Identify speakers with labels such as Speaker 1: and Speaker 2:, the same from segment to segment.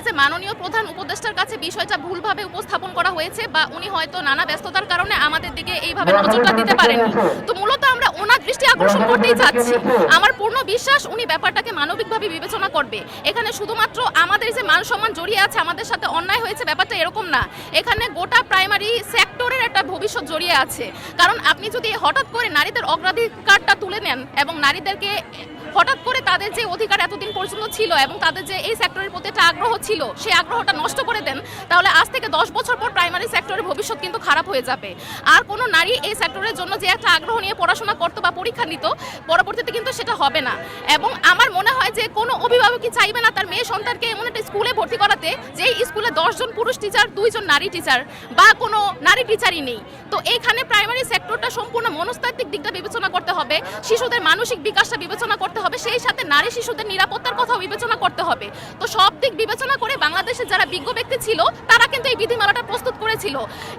Speaker 1: যে মাননীয় প্রধান উপদেষ্টার কাছে বিষয়টা ভুলভাবে উপস্থাপন করা হয়েছে বা উনি হয়তো নানা ব্যস্ততার কারণে আমাদের দিকে এইভাবে নজরটা দিতে পারেননি। তো মূলত আমরা ওনার দৃষ্টি আকর্ষণ করতেই চাচ্ছি। আমার পূর্ণ বিশ্বাস উনি ব্যাপারটাকে মানবিকভাবে বিবেচনা করবে। এখানে শুধুমাত্র আমাদের যে মান সম্মান জড়িয়ে আছে, আমাদের সাথে অন্যায় হয়েছে ব্যাপারটা এরকম না। এখানে গোটা প্রাইমারি সেক্টরের একটা ভবিষ্যৎ জড়িয়ে আছে। কারণ আপনি যদি হঠাৎ করে নারীদের অগ্রাধিকারটা তুলে নেন এবং নারীদেরকে হঠাৎ করে তাদের যে অধিকার এতদিন পর্যন্ত ছিল এবং তাদের যে এই সেক্টরের প্রতি একটা আগ্রহ ছিল সেই আগ্রহটা নষ্ট করে দেন, তাহলে আজ থেকে 10 বছর পর প্রাইমারি সেক্টরের ভবিষ্যৎ কিন্তু খারাপ হয়ে যাবে। আর কোনো নারী এই সেক্টরের জন্য যে একটা আগ্রহ নিয়ে পড়াশোনা করতো বা পরীক্ষা নিত, পরবর্তীতে কিন্তু সেটা হবে না। এবং আমার মনে হয় যে কোনো অভিভাবকই চাইবে না তার মেয়ে সন্তানকে এমন একটা স্কুলে ভর্তি করাতে যে স্কুলে 10 জন পুরুষ টিচার, 2 জন নারী টিচার বা কোনো নারী টিচারই নেই। তো এইখানে প্রাইমারি সেক্টরটা সম্পূর্ণ মনস্তাত্ত্বিক দিকটা বিবেচনা করতে হবে, শিশুদের মানসিক বিকাশটা বিবেচনা করতে হবে, সেই সাথে নারী শিশুদের নিরাপত্তার কথাও বিবেচনা করতে হবে। তো সব দিক বিবেচনা করে বাংলাদেশে যারা বিজ্ঞ ব্যক্তি ছিল তারা কিন্তু এই বিধিমালাটা প্রস্তুত করেছিল।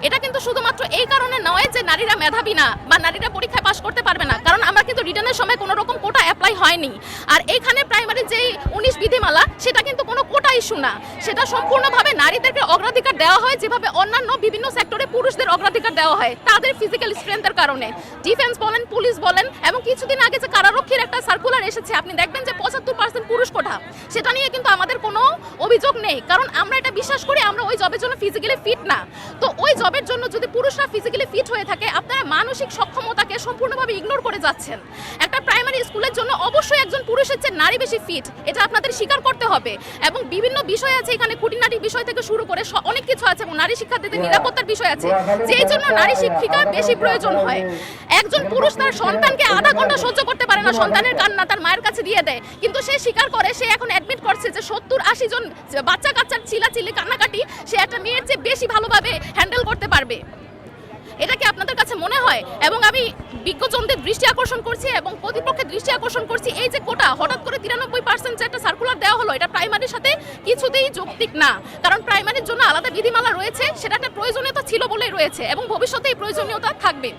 Speaker 1: এটা কিন্তু শুধুমাত্র এই কারণে নয় যে নারীরা মেধাবী না বা নারীরা পরীক্ষায় পাশ করতে পারবে না, কারণ আমরা কিন্তু রিটার্নের সময় কোনো রকম কোটা অ্যাপ্লাই হয়নি। আর এইখানে প্রাইমারি যেই 19 বিধিমালা সেটা কিন্তু কোনো কোটা ইস্যু না, সেটা সম্পূর্ণভাবে নারীদেরকে অগ্রাধিকার দেওয়া হয় যেভাবে অন্যান্য বিভিন্ন সেক্টরে পুরুষদের অগ্রাধিকার দেওয়া হয় তাদের ফিজিক্যাল স্ট্রেংথের কারণে। ডিফেন্স বলেন, পুলিশ বলেন, এবং কিছুদিন আগে যে কারারক্ষীর একটা সার্কুলার এসেছে আপনি দেখবেন যে 75% পুরুষ কোটা, সেটা নিয়ে কিন্তু আমাদের কোনো অভিযোগ নেই, কারণ আমরা এটা বিশ্বাস করি আমরা ওই জবের জন্য ফিজিক্যালি ফিট না। তো ওই জবের জন্য যদি পুরুষরা ফিজিক্যালি ফিট হয়ে থাকে আপনারা মানসিক সক্ষমতাকে সম্পূর্ণভাবে ইগনোর করে যাচ্ছেন। একটা প্রাইমারি স্কুলের জন্য অবশ্যই একজন পুরুষের চেয়ে নারী বেশি ফিট, এটা আপনাদের স্বীকার করতে হবে। এবং বিভিন্ন বিষয় আছে এখানে, খুঁটিনাটি বিষয় থেকে শুরু করে অনেক কিছু আছে, এবং নারী শিক্ষার্থীদের নিরাপত্তার বিষয় আছে, যেই জন্য নারী শিক্ষিকা বেশি প্রয়োজন হয়। একজন পুরুষ তার সন্তানকে আধা ঘন্টা সহ্য করতে পারে না, সন্তানের কান্না তার মায়ের কাছে দিয়ে দেয়, কিন্তু সে স্বীকার করে, সে এখন অ্যাডমিট করছে যে 70-80 জন বাচ্চা কাচ্চার চিল্লাচিল্লি কান্নাকাটি সে একটা মেয়ের চেয়ে বেশি ভালোভাবে হ্যান্ডেল করতে পারবে। এটা কি আপনাদের কাছে মনে হয়? এবং আমি বিজ্ঞজনদের দৃষ্টি আকর্ষণ করছি এবং প্রতিপক্ষের দৃষ্টি আকর্ষণ করছি, এই যে কোটা হঠাৎ করে 93% যে একটা সার্কুলার দেওয়া হলো, এটা প্রাইমারির সাথে কিছুতেই যৌক্তিক না। কারণ প্রাইমারির জন্য আলাদা বিধিমালা রয়েছে, সেটা একটা প্রয়োজনীয়তা ছিল বলেই রয়েছে এবং ভবিষ্যতে এই প্রয়োজনীয়তা থাকবে।